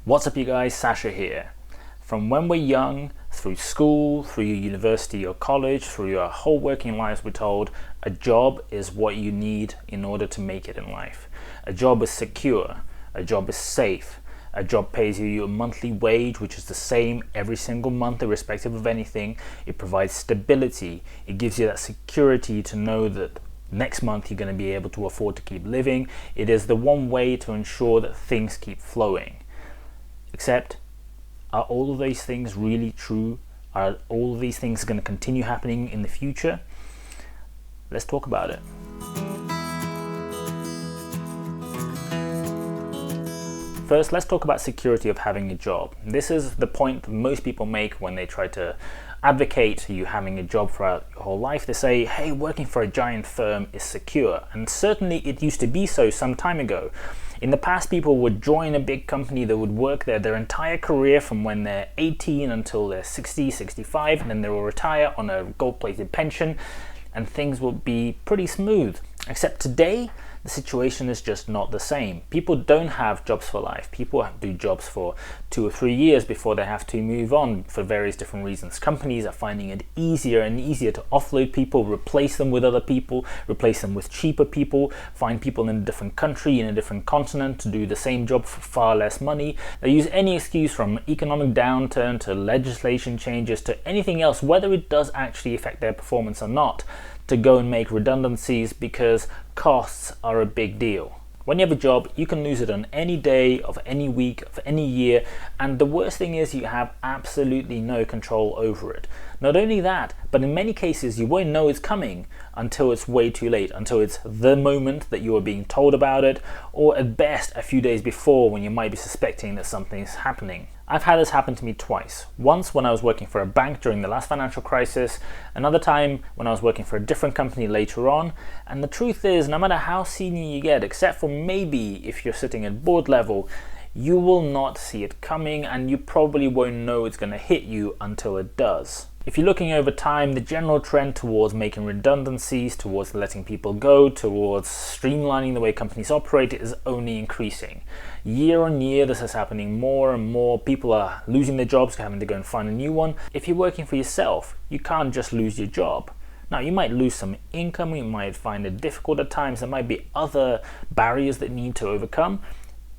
What's up you guys, Sasha here. From when we're young, through school, through your university or college, through your whole working lives, we're told a job is what you need in order to make it in life. A job is secure, a job is safe, a job pays you a monthly wage which is the same every single month irrespective of anything. It provides stability, it gives you that security to know that next month you're going to be able to afford to keep living. It is the one way to ensure that things keep flowing. Except, are all of these things really true? Are all of these things going to continue happening in the future? Let's talk about it. First, let's talk about security of having a job. This is the point that most people make when they try to advocate you having a job throughout your whole life. They say, hey, working for a giant firm is secure. And certainly it used to be so some time ago. In the past, people would join a big company that would work there their entire career from when they're 18 until they're 60, 65, and then they will retire on a gold-plated pension, and things will be pretty smooth. Except today, the situation is just not the same. People don't have jobs for life. People do jobs for 2 or 3 years before they have to move on for various different reasons. Companies are finding it easier and easier to offload people, replace them with other people, replace them with cheaper people, find people in a different country, in a different continent to do the same job for far less money. They use any excuse from economic downturn to legislation changes to anything else, whether it does actually affect their performance or not, to go and make redundancies because costs are a big deal. When you have a job, you can lose it on any day of any week of any year, and the worst thing is you have absolutely no control over it. Not only that, but in many cases you won't know it's coming until it's way too late, until it's the moment that you are being told about it, or at best a few days before when you might be suspecting that something's happening. I've had this happen to me twice. Once when I was working for a bank during the last financial crisis, another time when I was working for a different company later on, and the truth is, no matter how senior you get, except for maybe if you're sitting at board level, you will not see it coming and you probably won't know it's going to hit you until it does. If you're looking over time, the general trend towards making redundancies, towards letting people go, towards streamlining the way companies operate is only increasing. Year on year, this is happening more and more. People are losing their jobs, having to go and find a new one. If you're working for yourself, you can't just lose your job. Now, you might lose some income, you might find it difficult at times, there might be other barriers that you need to overcome,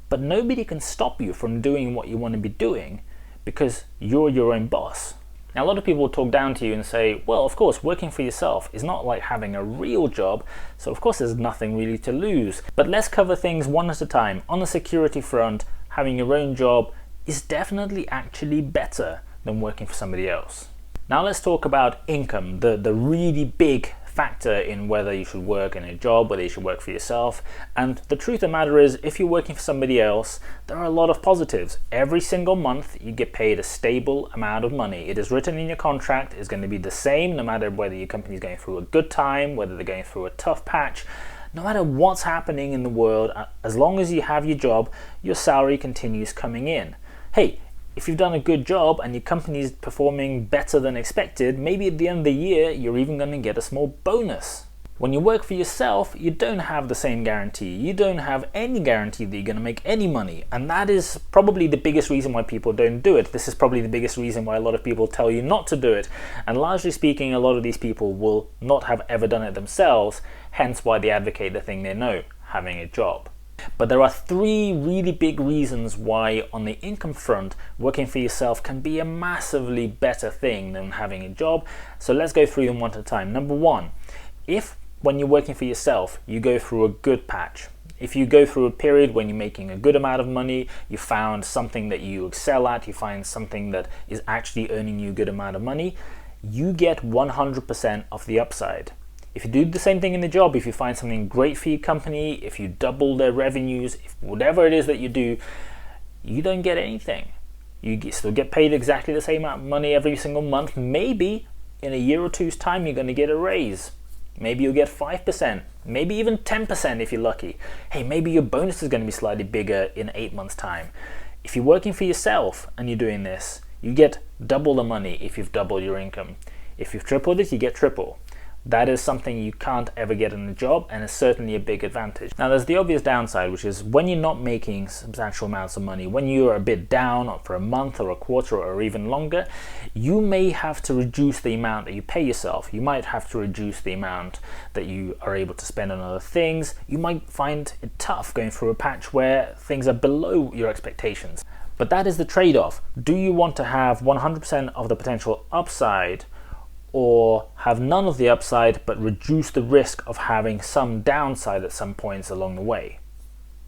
but nobody can stop you from doing what you want to be doing because you're your own boss. Now, a lot of people will talk down to you and say, well, of course, working for yourself is not like having a real job, so of course there's nothing really to lose. But let's cover things one at a time. On the security front, having your own job is definitely actually better than working for somebody else. Now let's talk about income, the really big factor in whether you should work in a job, whether you should work for yourself. And the truth of the matter is, if you're working for somebody else, there are a lot of positives. Every single month you get paid a stable amount of money. It is written in your contract, it's going to be the same no matter whether your company is going through a good time, whether they're going through a tough patch. No matter what's happening in the world, as long as you have your job, your salary continues coming in. Hey, if you've done a good job and your company is performing better than expected, maybe at the end of the year, you're even going to get a small bonus. When you work for yourself, you don't have the same guarantee. You don't have any guarantee that you're going to make any money. And that is probably the biggest reason why people don't do it. This is probably the biggest reason why a lot of people tell you not to do it. And largely speaking, a lot of these people will not have ever done it themselves, hence why they advocate the thing they know, having a job. But there are 3 really big reasons why on the income front, working for yourself can be a massively better thing than having a job. So let's go through them one at a time. Number 1, if when you're working for yourself, you go through a good patch, if you go through a period when you're making a good amount of money, you found something that you excel at, you find something that is actually earning you a good amount of money, you get 100% of the upside. If you do the same thing in the job, if you find something great for your company, if you double their revenues, if whatever it is that you do, you don't get anything. You still get paid exactly the same amount of money every single month. Maybe in a year or two's time, you're going to get a raise. Maybe you'll get 5%, maybe even 10% if you're lucky. Hey, maybe your bonus is going to be slightly bigger in 8 months' time. If you're working for yourself and you're doing this, you get double the money if you've doubled your income. If you've tripled it, you get triple. That is something you can't ever get in a job, and is certainly a big advantage. Now, there's the obvious downside, which is when you're not making substantial amounts of money, when you're a bit down for a month or a quarter or even longer, you may have to reduce the amount that you pay yourself. You might have to reduce the amount that you are able to spend on other things. You might find it tough going through a patch where things are below your expectations. But that is the trade-off. Do you want to have 100% of the potential upside, or have none of the upside but reduce the risk of having some downside at some points along the way?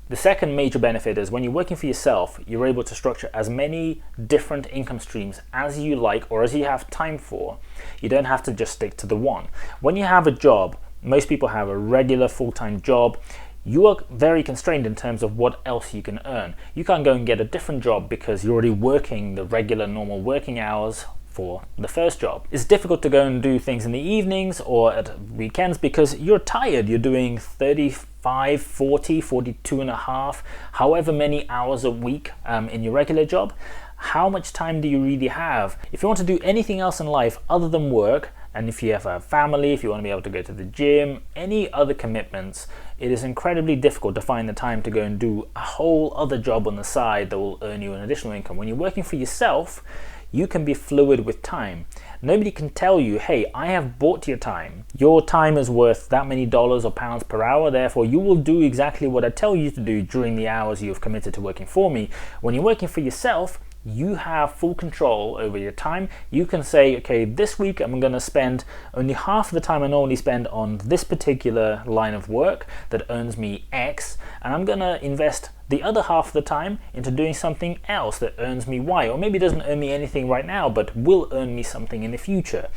The second major benefit is when you're working for yourself, you're able to structure as many different income streams as you like or as you have time for. You don't have to just stick to the one. When you have a job, most people have a regular full-time job, you are very constrained in terms of what else you can earn. You can't go and get a different job because you're already working the regular normal working hours for the first job. It's difficult to go and do things in the evenings or at weekends because you're tired. You're doing 35, 40, 42 and a half, however many hours a week in your regular job. How much time do you really have? If you want to do anything else in life other than work, and if you have a family, if you want to be able to go to the gym, any other commitments, it is incredibly difficult to find the time to go and do a whole other job on the side that will earn you an additional income. When you're working for yourself, you can be fluid with time. Nobody can tell you, hey, I have bought your time. Your time is worth that many dollars or pounds per hour, therefore you will do exactly what I tell you to do during the hours you've committed to working for me. When you're working for yourself, you have full control over your time. You can say, okay, this week I'm going to spend only half of the time I normally spend on this particular line of work that earns me X, and I'm going to invest the other half of the time into doing something else that earns me Y, or maybe doesn't earn me anything right now but will earn me something in the future.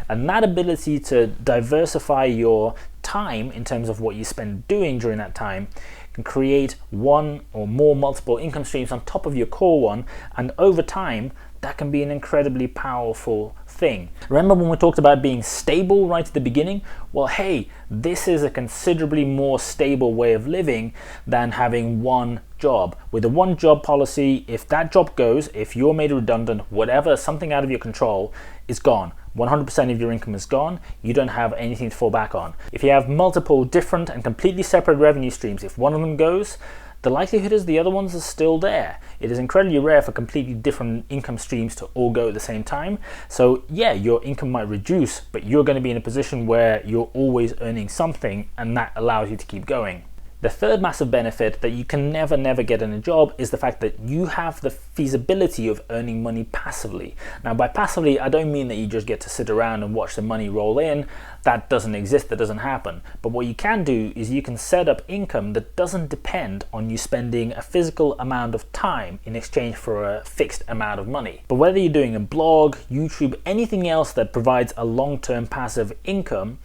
And that ability to diversify your time in terms of what you spend doing during that time can create one or more multiple income streams on top of your core one, and over time that can be an incredibly powerful thing. Remember when we talked about being stable right at the beginning? Well, hey, this is a considerably more stable way of living than having one job. With a one job policy, if that job goes, if you're made redundant, whatever, something out of your control is gone. 100% of your income is gone. You don't have anything to fall back on. If you have multiple different and completely separate revenue streams, if one of them goes, the likelihood is the other ones are still there. It is incredibly rare for completely different income streams to all go at the same time. So yeah, your income might reduce, but you're going to be in a position where you're always earning something, and that allows you to keep going. The third massive benefit that you can never get in a job is the fact that you have the feasibility of earning money passively. Now, by passively, I don't mean that you just get to sit around and watch the money roll in. That doesn't exist, that doesn't happen. But what you can do is you can set up income that doesn't depend on you spending a physical amount of time in exchange for a fixed amount of money. But whether you're doing a blog, YouTube, anything else that provides a long-term passive income,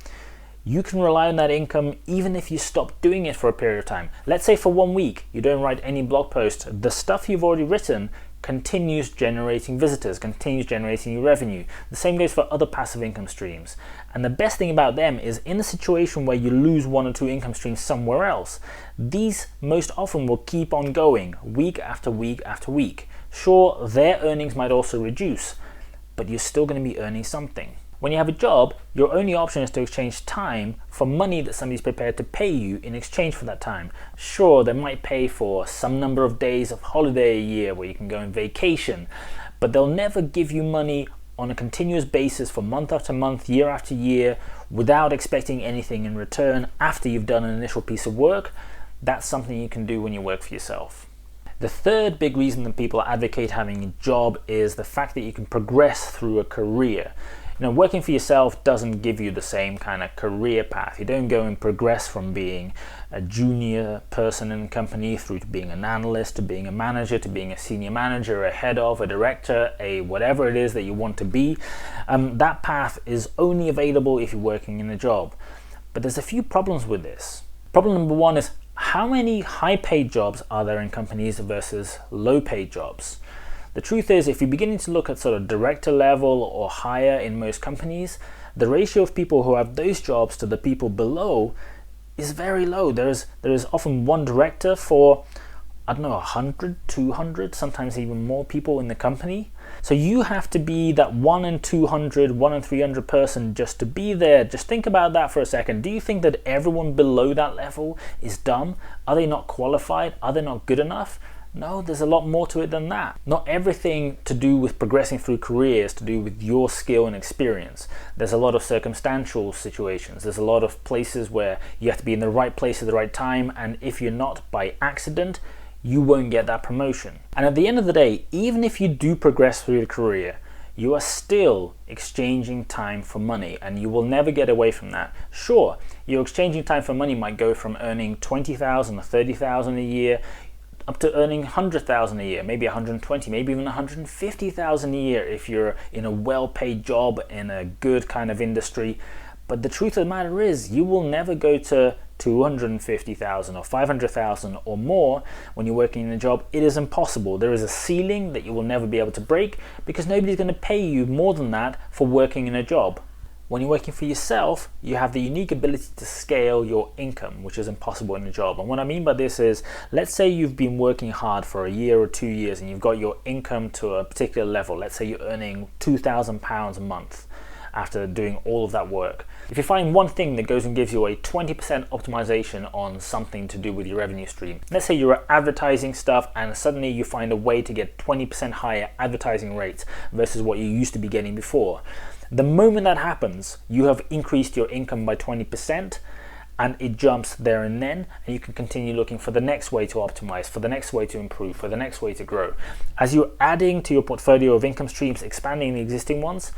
you can rely on that income even if you stop doing it for a period of time. Let's say for 1 week you don't write any blog posts. The stuff you've already written continues generating visitors, continues generating your revenue. The same goes for other passive income streams. And the best thing about them is in a situation where you lose one or two income streams somewhere else, these most often will keep on going week after week after week. Sure, their earnings might also reduce, but you're still going to be earning something. When you have a job, your only option is to exchange time for money that somebody's prepared to pay you in exchange for that time. Sure, they might pay for some number of days of holiday a year where you can go on vacation, but they'll never give you money on a continuous basis for month after month, year after year, without expecting anything in return after you've done an initial piece of work. That's something you can do when you work for yourself. The third big reason that people advocate having a job is the fact that you can progress through a career. You know, working for yourself doesn't give you the same kind of career path. You don't go and progress from being a junior person in a company through to being an analyst, to being a manager, to being a senior manager, a head of, a director, a whatever it is that you want to be. That path is only available if you're working in a job. But there's a few problems with this. Problem number one is, how many high-paid jobs are there in companies versus low-paid jobs? The truth is, if you're beginning to look at sort of director level or higher in most companies, the ratio of people who have those jobs to the people below is very low. There is often one director for I don't know, 100, 200, sometimes even more people in the company. So you have to be that 1 in 200, 1 in 300 person just to be there. Just think about that for a second. Do you think that everyone below that level is dumb? Are they not qualified? Are they not good enough? No, there's a lot more to it than that. Not everything to do with progressing through careers to do with your skill and experience. There's a lot of circumstantial situations. There's a lot of places where you have to be in the right place at the right time, and if you're not, by accident, you won't get that promotion. And at the end of the day, even if you do progress through your career, you are still exchanging time for money, and you will never get away from that. Sure, your exchanging time for money might go from earning 20,000 or 30,000 a year up to earning 100,000 a year, maybe 120, maybe even 150,000 a year if you're in a well-paid job in a good kind of industry. But the truth of the matter is, you will never go to 250,000 or 500,000 or more when you're working in a job. It is impossible. There is a ceiling that you will never be able to break because nobody's going to pay you more than that for working in a job. When you're working for yourself, you have the unique ability to scale your income, which is impossible in a job. And what I mean by this is, let's say you've been working hard for a year or 2 years and you've got your income to a particular level. Let's say you're earning £2,000 a month after doing all of that work. If you find one thing that goes and gives you a 20% optimization on something to do with your revenue stream, let's say you're advertising stuff and suddenly you find a way to get 20% higher advertising rates versus what you used to be getting before. The moment that happens, you have increased your income by 20%, and it jumps there and then, and you can continue looking for the next way to optimize, for the next way to improve, for the next way to grow. As you're adding to your portfolio of income streams, expanding the existing ones,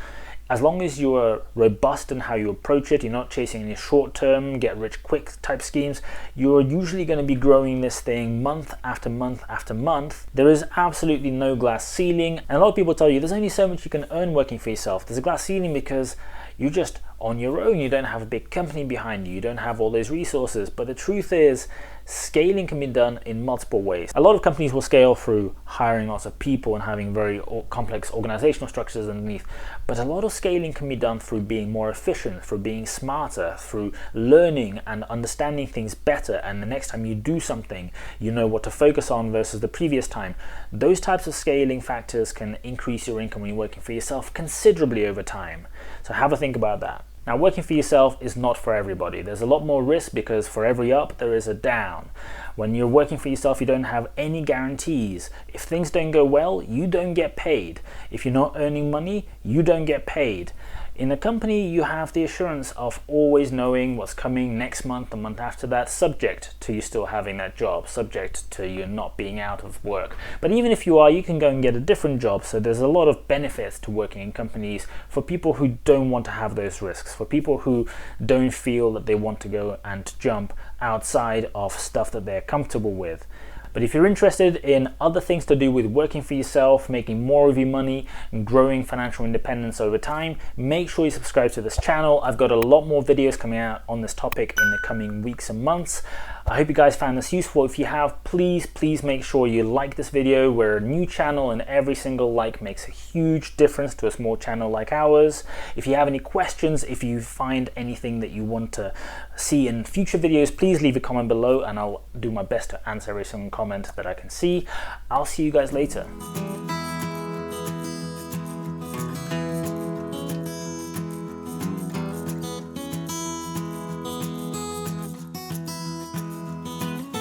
as long as you are robust in how you approach it, you're not chasing any short-term, get-rich-quick type schemes, you're usually going to be growing this thing month after month after month. There is absolutely no glass ceiling, and a lot of people tell you there's only so much you can earn working for yourself. There's a glass ceiling because you're just on your own. You don't have a big company behind you. You don't have all those resources. But the truth is, scaling can be done in multiple ways. A lot of companies will scale through hiring lots of people and having very complex organizational structures underneath. But a lot of scaling can be done through being more efficient, through being smarter, through learning and understanding things better. And the next time you do something, you know what to focus on versus the previous time. Those types of scaling factors can increase your income when you're working for yourself considerably over time. So have a think about that. Now, working for yourself is not for everybody. There's a lot more risk because for every up, there is a down. When you're working for yourself, you don't have any guarantees. If things don't go well, you don't get paid. If you're not earning money, you don't get paid. In a company, you have the assurance of always knowing what's coming next month, the month after that, subject to you still having that job, subject to you not being out of work. But even if you are, you can go and get a different job. So there's a lot of benefits to working in companies for people who don't want to have those risks, for people who don't feel that they want to go and jump outside of stuff that they're comfortable with. But if you're interested in other things to do with working for yourself, making more of your money, and growing financial independence over time, make sure you subscribe to this channel. I've got a lot more videos coming out on this topic in the coming weeks and months. I hope you guys found this useful. If you have, please make sure you like this video. We're a new channel and every single like makes a huge difference to a small channel like ours. If you have any questions, if you find anything that you want to see in future videos, please leave a comment below and I'll do my best to answer every single comment that I can see. I'll see you guys later.